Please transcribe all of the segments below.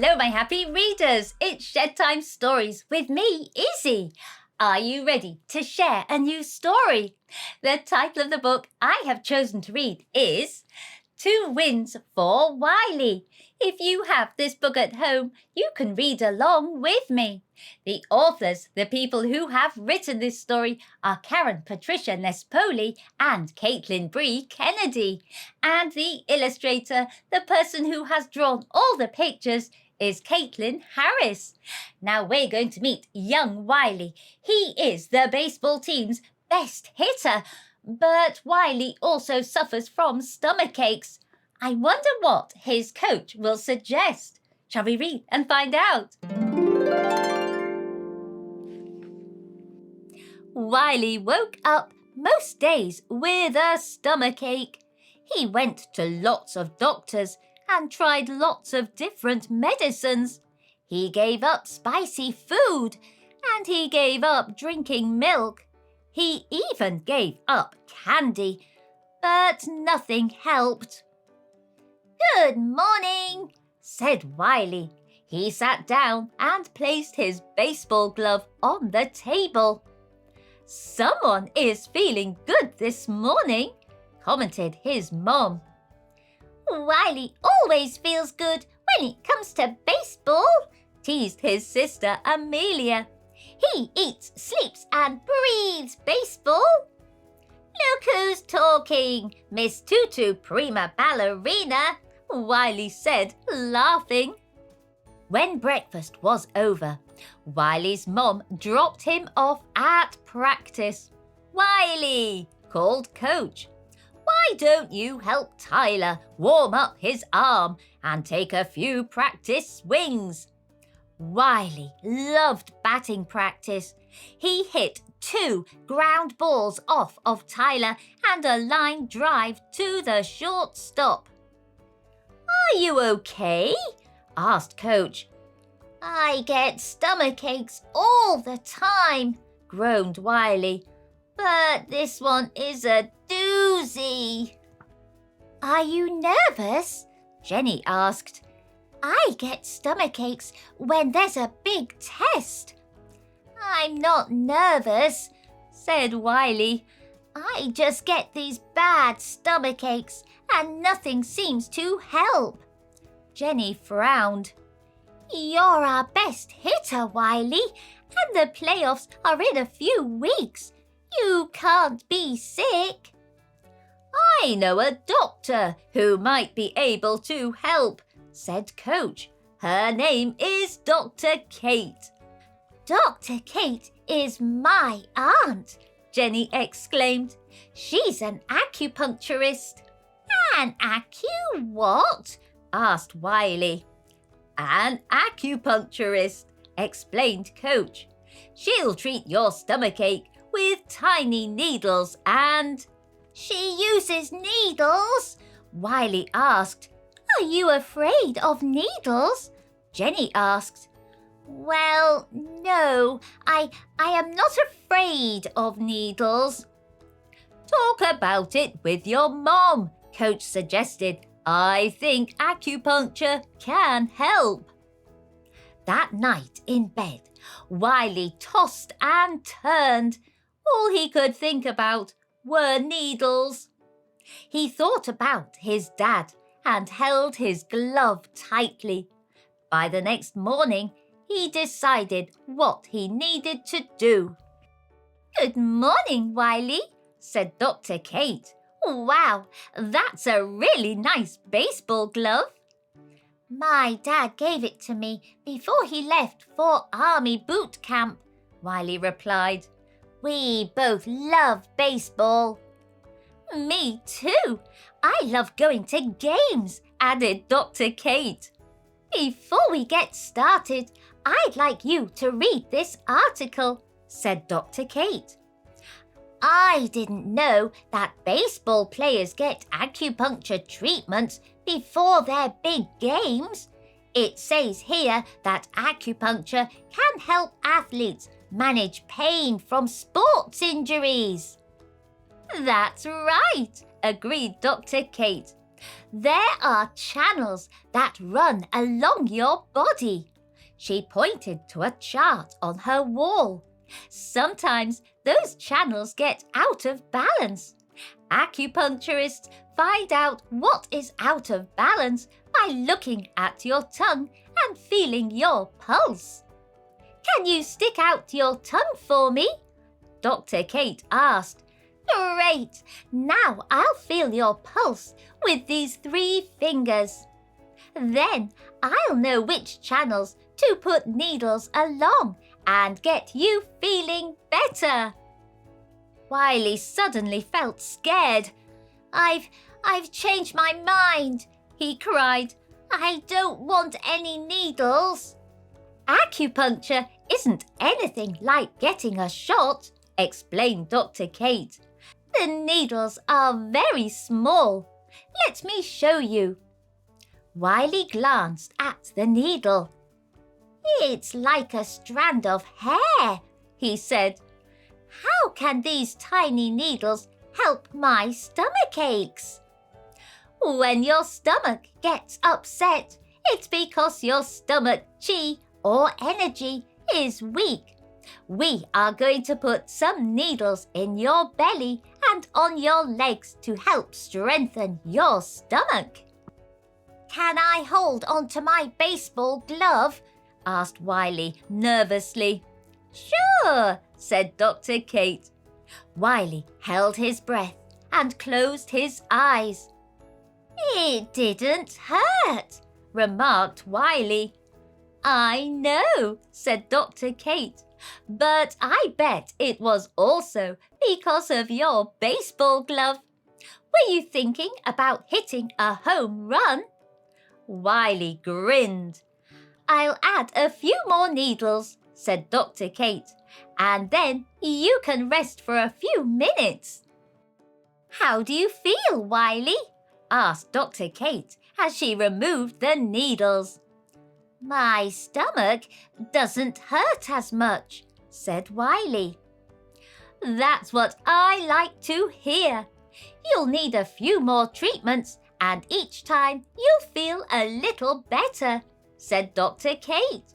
Hello, my happy readers. It's Shed Time Stories with me, Issy. Are you ready to share a new story? The title of the book I have chosen to read is Two Wins for Wiley. If you have this book at home, you can read along with me. The authors, the people who have written this story, are Karen Patricia Nespoli and Caitlin Bree Kennedy. And the illustrator, the person who has drawn all the pictures, is Caitlin Harris. Now we're going to meet young Wiley. He is the baseball team's best hitter. But Wiley also suffers from stomach aches. I wonder what his coach will suggest. Shall we read and find out? Wiley woke up most days with a stomach ache. He went to lots of doctors and tried lots of different medicines. He gave up spicy food and he gave up drinking milk. He even gave up candy, but nothing helped. "Good morning," said Wiley. He sat down and placed his baseball glove on the table. "Someone is feeling good this morning," commented his mom. "Wiley always feels good when it comes to baseball," teased his sister Amelia. "He eats, sleeps and breathes baseball." "Look who's talking, Miss Tutu Prima Ballerina," Wiley said, laughing. When breakfast was over, Wiley's mom dropped him off at practice. "Wiley," called Coach, "why don't you help Tyler warm up his arm and take a few practice swings?" Wiley loved batting practice. He hit 2 ground balls off of Tyler and a line drive to the shortstop. "Are you okay?" asked Coach. "I get stomach aches all the time," groaned Wiley. "But this one is a doozy." "Are you nervous?" Jenny asked. "I get stomach aches when there's a big test." "I'm not nervous," said Wiley. "I just get these bad stomach aches and nothing seems to help." Jenny frowned. "You're our best hitter, Wiley, and the playoffs are in a few weeks. You can't be sick." "I know a doctor who might be able to help," said Coach. "Her name is Dr. Cait." "Dr. Cait is my aunt," Jenny exclaimed. "She's an acupuncturist." "An what?" asked Wiley. "An acupuncturist," explained Coach. "She'll treat your stomachache with tiny needles and—" "She uses needles?" Wiley asked. "Are you afraid of needles?" Jenny asked. "Well, no, I am not afraid of needles." "Talk about it with your mom," Coach suggested. "I think acupuncture can help." That night in bed, Wiley tossed and turned. All he could think about were needles. He thought about his dad and held his glove tightly. By the next morning, he decided what he needed to do. "Good morning, Wiley," said Dr. Cait. "Wow, that's a really nice baseball glove." "My dad gave it to me before he left for Army boot camp," Wiley replied. "We both love baseball." "Me too. I love going to games," added Dr. Cait. "Before we get started, I'd like you to read this article," said Dr. Cait. "I didn't know that baseball players get acupuncture treatments before their big games. It says here that acupuncture can help athletes manage pain from sports injuries." "That's right," agreed Dr. Cait. There are channels that run along your body. She pointed to a chart on her wall. Sometimes those channels get out of balance. Acupuncturists find out what is out of balance by looking at your tongue and feeling your pulse. Can you stick out your tongue for me? Dr. Cait asked. Great! Now I'll feel your pulse with these 3 fingers. Then I'll know which channels to put needles along and get you feeling better. Wiley suddenly felt scared. I've changed my mind, he cried. I don't want any needles. Acupuncture isn't anything like getting a shot, explained Dr. Cait. The needles are very small. Let me show you. Wiley glanced at the needle. It's like a strand of hair, he said. How can these tiny needles help my stomach aches? When your stomach gets upset, it's because your stomach chi or energy is weak. We are going to put some needles in your belly and on your legs to help strengthen your stomach. Can I hold onto my baseball glove? Asked Wiley nervously. Sure, said Dr. Cait. Wiley held his breath and closed his eyes. It didn't hurt, remarked Wiley. I know, said Dr. Cait, but I bet it was also because of your baseball glove. Were you thinking about hitting a home run? Wiley grinned. I'll add a few more needles, said Dr. Cait, and then you can rest for a few minutes. How do you feel, Wiley? Asked Dr. Cait as she removed the needles. My stomach doesn't hurt as much, said Wiley. That's what I like to hear. You'll need a few more treatments and each time you'll feel a little better, said Dr. Cait.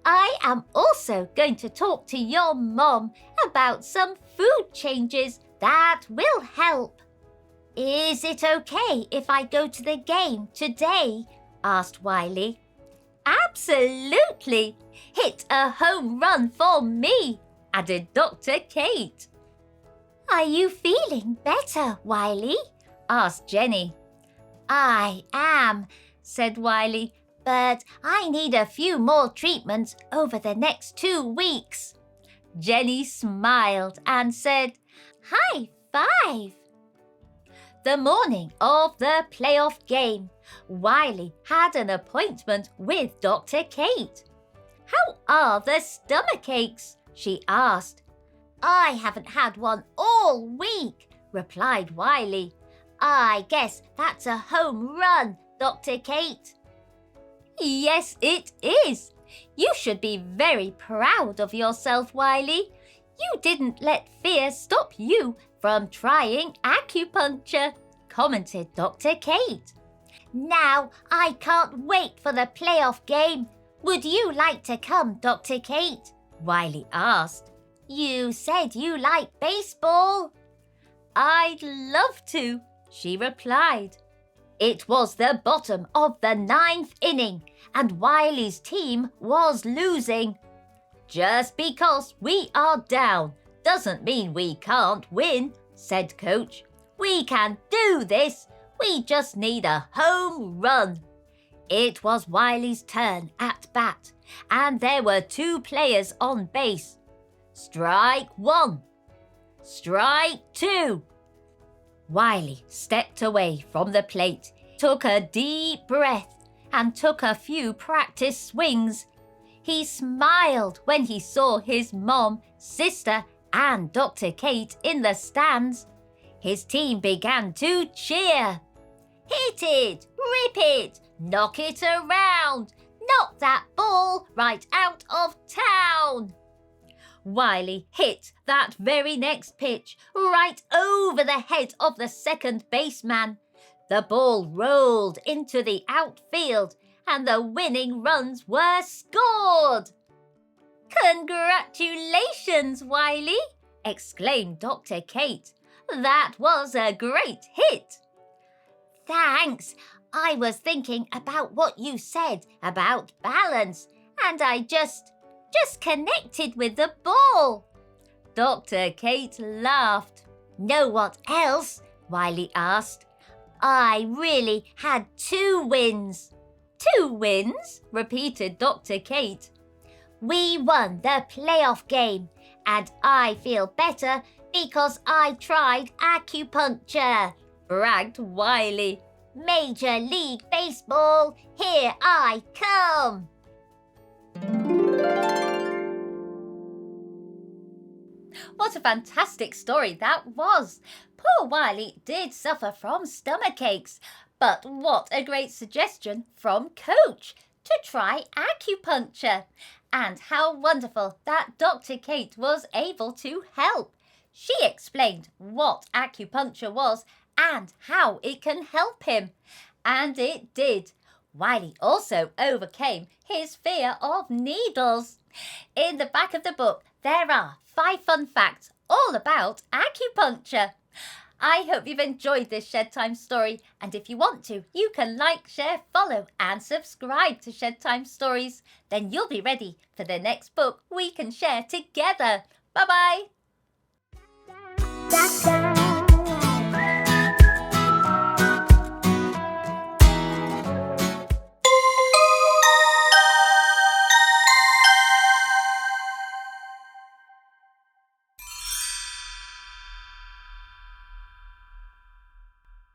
I am also going to talk to your mom about some food changes that will help. Is it okay if I go to the game today? Asked Wiley. Absolutely! Hit a home run for me, added Dr. Cait. Are you feeling better, Wiley? Asked Jenny. I am, said Wiley, but I need a few more treatments over the next 2 weeks. Jenny smiled and said, High five! The morning of the playoff game, Wiley had an appointment with Dr. Cait. How are the stomach aches? She asked. I haven't had one all week, replied Wiley. I guess that's a home run, Dr. Cait. Yes, it is. You should be very proud of yourself, Wiley. You didn't let fear stop you from trying acupuncture, commented Dr. Cait. Now I can't wait for the playoff game. Would you like to come, Dr. Cait? Wiley asked. You said you like baseball. I'd love to, she replied. It was the bottom of the 9th inning and Wiley's team was losing. Just because we are down doesn't mean we can't win, said Coach. We can do this. We just need a home run. It was Wiley's turn at bat, and there were 2 players on base. Strike 1. Strike 2. Wiley stepped away from the plate, took a deep breath, and took a few practice swings. He smiled when he saw his mom, sister, and Dr. Cait in the stands. His team began to cheer. Hit it! Rip it! Knock it around! Knock that ball right out of town! Wiley hit that very next pitch right over the head of the second baseman. The ball rolled into the outfield and the winning runs were scored. "Congratulations, Wiley!" exclaimed Dr. Cait. "That was a great hit." "Thanks. I was thinking about what you said about balance, and I just connected with the ball." Dr. Cait laughed. "Know what else?" Wiley asked. "I really had 2 wins." "2 wins?" repeated Dr. Cait. "We won the playoff game, and I feel better because I tried acupuncture," bragged Wiley. "Major League Baseball, here I come." What a fantastic story that was. Poor Wiley did suffer from stomach aches, but what a great suggestion from Coach to try acupuncture. And how wonderful that Dr. Cait was able to help. She explained what acupuncture was and how it can help him. And it did. Wiley also overcame his fear of needles. In the back of the book, there are 5 fun facts all about acupuncture. I hope you've enjoyed this Shed Time story, and if you want to, you can like, share, follow and subscribe to Shed Time Stories. Then you'll be ready for the next book we can share together. Bye-bye.